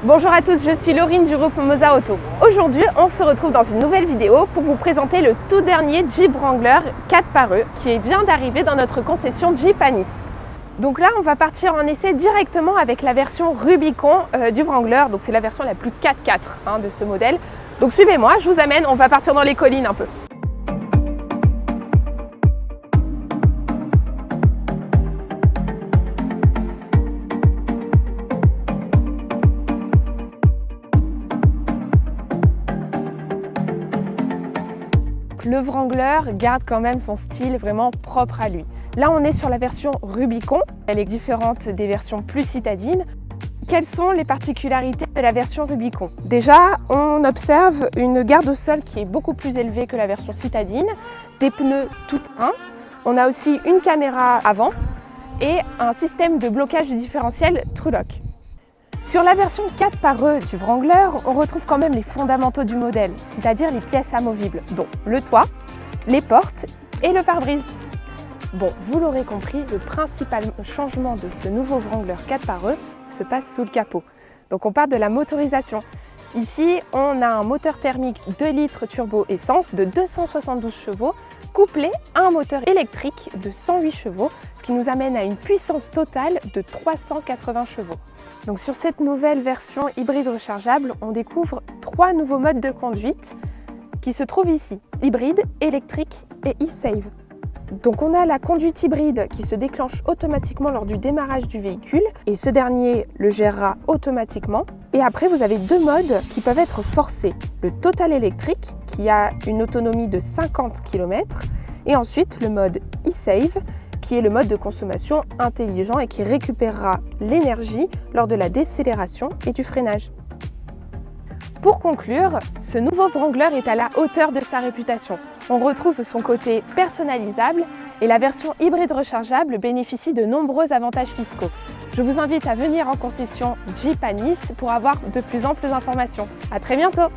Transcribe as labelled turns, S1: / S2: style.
S1: Bonjour à tous, je suis Laurine du groupe Moza Auto. Aujourd'hui, on se retrouve dans une nouvelle vidéo pour vous présenter le tout dernier Jeep Wrangler 4xe qui vient d'arriver dans notre concession Jeep à Nice. Donc là, on va partir en essai directement avec la version Rubicon du Wrangler. Donc c'est la version la plus 4x4 de ce modèle. Donc suivez-moi, je vous amène, on va partir dans les collines un peu. Le Wrangler garde quand même son style vraiment propre à lui. Là, on est sur la version Rubicon. Elle est différente des versions plus citadines. Quelles sont les particularités de la version Rubicon? Déjà, on observe une garde au sol qui est beaucoup plus élevée que la version citadine, des pneus tout terrain. On a aussi une caméra avant et un système de blocage du différentiel Trulock. Sur la version 4xe du Wrangler, on retrouve quand même les fondamentaux du modèle, c'est-à-dire les pièces amovibles, dont le toit, les portes et le pare-brise. Bon, vous l'aurez compris, le principal changement de ce nouveau Wrangler 4xe se passe sous le capot. Donc on part de la motorisation. Ici, on a un moteur thermique 2 litres turbo essence de 272 chevaux, couplé à un moteur électrique de 108 chevaux, ce qui nous amène à une puissance totale de 380 chevaux. Donc sur cette nouvelle version hybride rechargeable, on découvre 3 nouveaux modes de conduite qui se trouvent ici, hybride, électrique et e-save. Donc on a la conduite hybride qui se déclenche automatiquement lors du démarrage du véhicule et ce dernier le gérera automatiquement. Et après vous avez 2 modes qui peuvent être forcés. Le total électrique qui a une autonomie de 50 km et ensuite le mode e-save qui est le mode de consommation intelligent et qui récupérera l'énergie lors de la décélération et du freinage. Pour conclure, ce nouveau Wrangler est à la hauteur de sa réputation. On retrouve son côté personnalisable et la version hybride rechargeable bénéficie de nombreux avantages fiscaux. Je vous invite à venir en concession Jeep à Nice pour avoir de plus amples informations. À très bientôt!